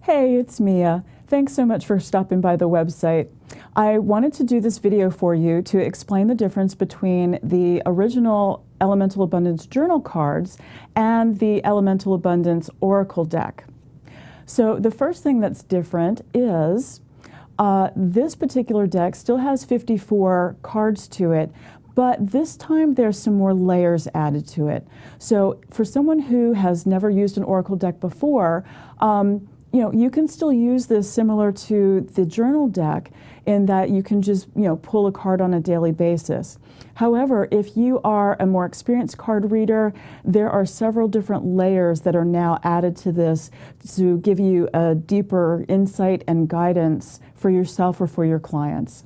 Hey, it's Mia. Thanks so much for stopping by the website. I wanted to do this video for you to explain the difference between the original Elemental Abundance Journal cards and the Elemental Abundance Oracle deck. So the first thing that's different is this particular deck still has 54 cards to it, but this time there's some more layers added to it. So for someone who has never used an Oracle deck before, you can still use this similar to the journal deck in that you can just, pull a card on a daily basis. However, if you are a more experienced card reader, there are several different layers that are now added to this to give you a deeper insight and guidance for yourself or for your clients.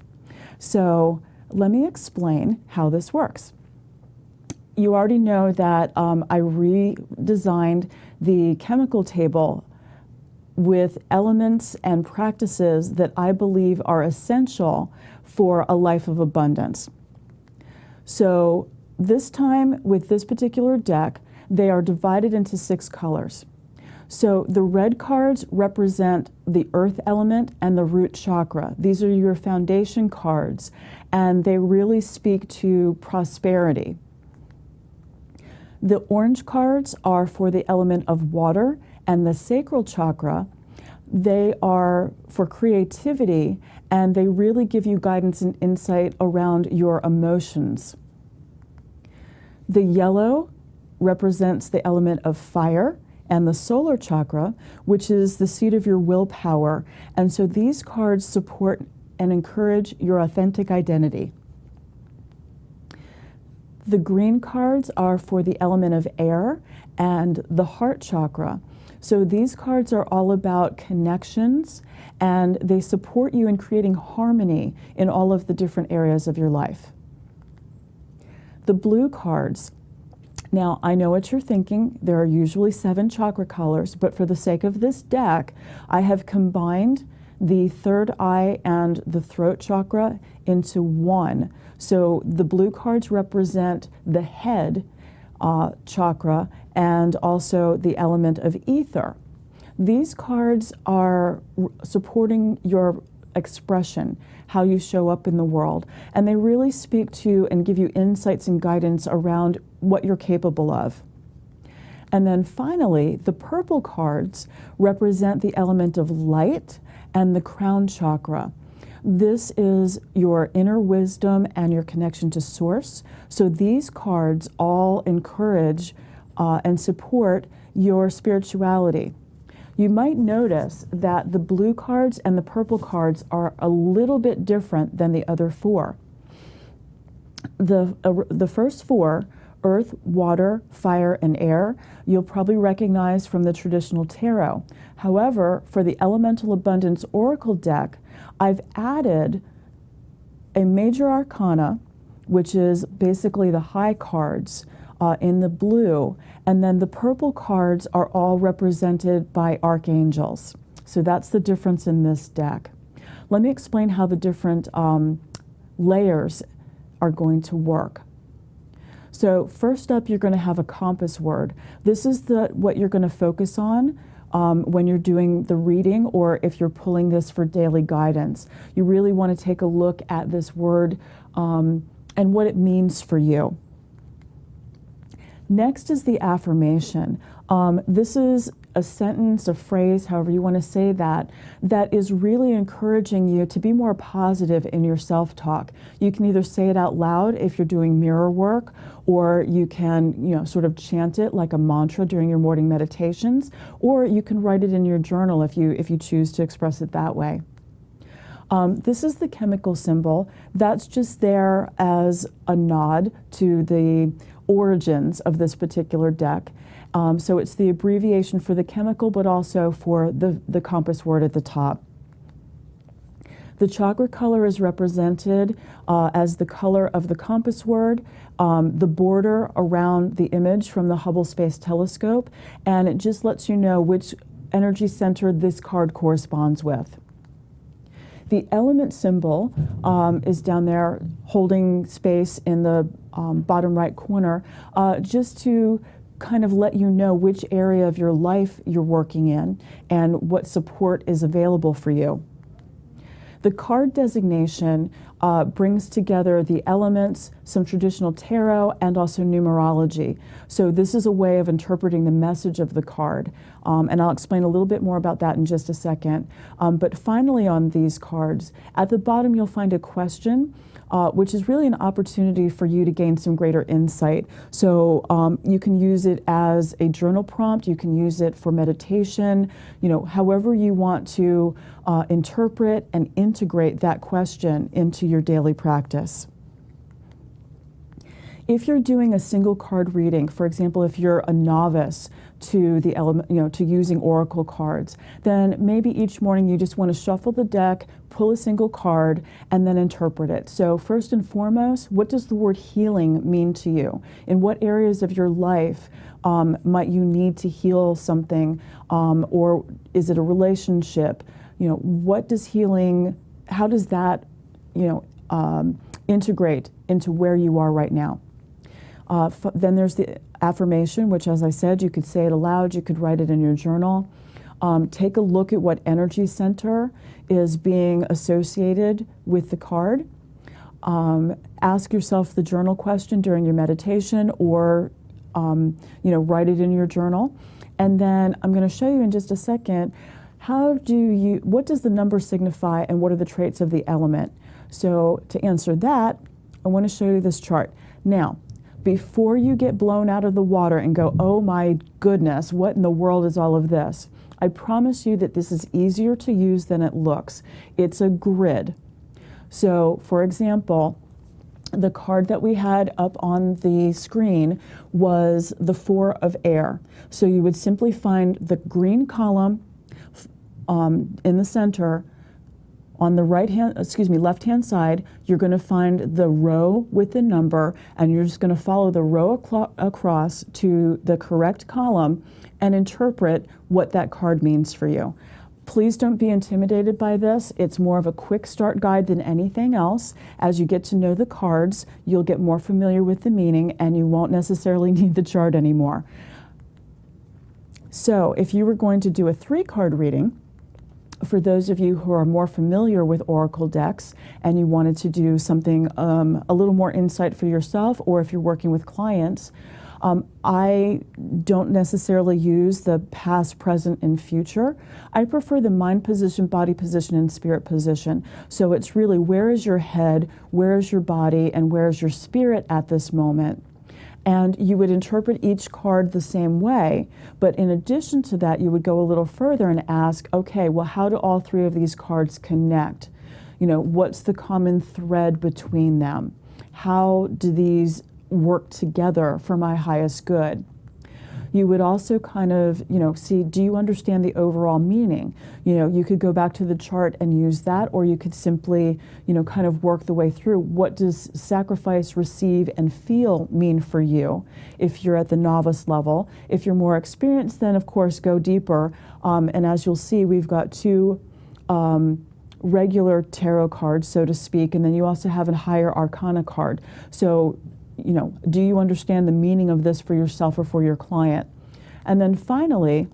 So let me explain how this works. You already know that I redesigned the chemical table with elements and practices that I believe are essential for a life of abundance. So this time with this particular deck, they are divided into 6 colors. So the red cards represent the earth element and the root chakra. These are your foundation cards, and they really speak to prosperity. The orange cards are for the element of water and the sacral chakra. They are for creativity, and they really give you guidance and insight around your emotions. The yellow represents the element of fire and the solar chakra, which is the seat of your willpower. And so these cards support and encourage your authentic identity. The green cards are for the element of air and the heart chakra. So these cards are all about connections, and they support you in creating harmony in all of the different areas of your life. The blue cards. Now, I know what you're thinking. There are usually 7 chakra colors, but for the sake of this deck, I have combined the third eye and the throat chakra into one. So the blue cards represent the head chakra and also the element of ether. These cards are supporting your expression, how you show up in the world, and they really speak to and give you insights and guidance around what you're capable of. And then finally, the purple cards represent the element of light and the crown chakra. This is your inner wisdom and your connection to source. So these cards all encourage and support your spirituality. You might notice that the blue cards and the purple cards are a little bit different than the other 4. The first 4, earth, water, fire, and air, you'll probably recognize from the traditional tarot. However, for the Elemental Abundance Oracle deck, I've added a major arcana, which is basically the high cards in the blue, and then the purple cards are all represented by archangels. So that's the difference in this deck. Let me explain how the different layers are going to work. So first up, you're going to have a compass word. This is what you're going to focus on when you're doing the reading, or if you're pulling this for daily guidance. You really want to take a look at this word and what it means for you. Next is the affirmation. This is a sentence, a phrase, however you want to say that is really encouraging you to be more positive in your self-talk. You can either say it out loud if you're doing mirror work, or you can, sort of chant it like a mantra during your morning meditations, or you can write it in your journal if you choose to express it that way. This is the chemical symbol. That's just there as a nod to the origins of this particular deck. So it's the abbreviation for the chemical, but also for the compass word at the top. The chakra color is represented as the color of the compass word, the border around the image from the Hubble Space Telescope, and it just lets you know which energy center this card corresponds with. The element symbol is down there holding space in the bottom right corner, just to kind of let you know which area of your life you're working in and what support is available for you. The card designation brings together the elements, some traditional tarot, and also numerology. So this is a way of interpreting the message of the card. And I'll explain a little bit more about that in just a second. But finally on these cards, at the bottom you'll find a question, which is really an opportunity for you to gain some greater insight. So you can use it as a journal prompt, you can use it for meditation, however you want to interpret and integrate that question into your daily practice. If you're doing a single card reading, for example, if you're a novice to the element, to using oracle cards, then maybe each morning you just want to shuffle the deck, pull a single card, and then interpret it. So first and foremost, what does the word healing mean to you? In what areas of your life might you need to heal something, or is it a relationship? What does healing, how does that, integrate into where you are right now? Then there's the affirmation, which, as I said, you could say it aloud, you could write it in your journal. Take a look at what energy center is being associated with the card. Ask yourself the journal question during your meditation, or write it in your journal. And then I'm going to show you in just a second what does the number signify and what are the traits of the element? So to answer that, I want to show you this chart. Now, before you get blown out of the water and go, oh my goodness, what in the world is all of this? I promise you that this is easier to use than it looks. It's a grid. So, for example, the card that we had up on the screen was the Four of Air. So you would simply find the green column in the center. On the left-hand side, you're going to find the row with the number, and you're just going to follow the row across to the correct column and interpret what that card means for you. Please don't be intimidated by this. It's more of a quick start guide than anything else. As you get to know the cards, you'll get more familiar with the meaning, and you won't necessarily need the chart anymore. So if you were going to do a 3-card reading, for those of you who are more familiar with oracle decks and you wanted to do something a little more insight for yourself, or if you're working with clients, I don't necessarily use the past, present, and future. I prefer the mind position, body position, and spirit position. So it's really, where is your head, where is your body, and where is your spirit at this moment? And you would interpret each card the same way, but in addition to that, you would go a little further and ask, okay, well, how do all 3 of these cards connect? What's the common thread between them? How do these work together for my highest good? You would also kind of, see, do you understand the overall meaning? You could go back to the chart and use that, or you could simply, kind of work the way through. What does sacrifice, receive, and feel mean for you if you're at the novice level? If you're more experienced, then of course go deeper. And as you'll see, we've got 2 regular tarot cards, so to speak, and then you also have a higher arcana card. So, do you understand the meaning of this for yourself or for your client? And then finally,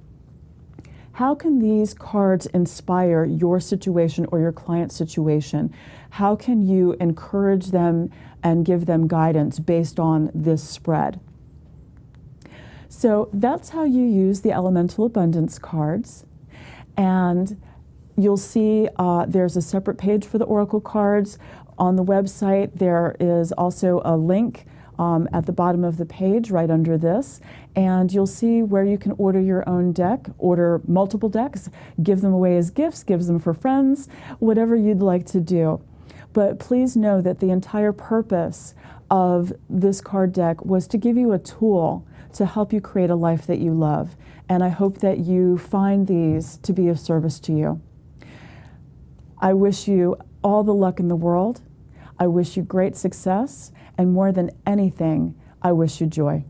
how can these cards inspire your situation or your client's situation? How can you encourage them and give them guidance based on this spread? So that's how you use the Elemental Abundance cards. And you'll see there's a separate page for the Oracle cards. On the website, there is also a link at the bottom of the page right under this, and you'll see where you can order your own deck, order multiple decks, give them away as gifts, give them for friends, whatever you'd like to do. But please know that the entire purpose of this card deck was to give you a tool to help you create a life that you love, and I hope that you find these to be of service to you. I wish you all the luck in the world. I wish you great success, and more than anything, I wish you joy.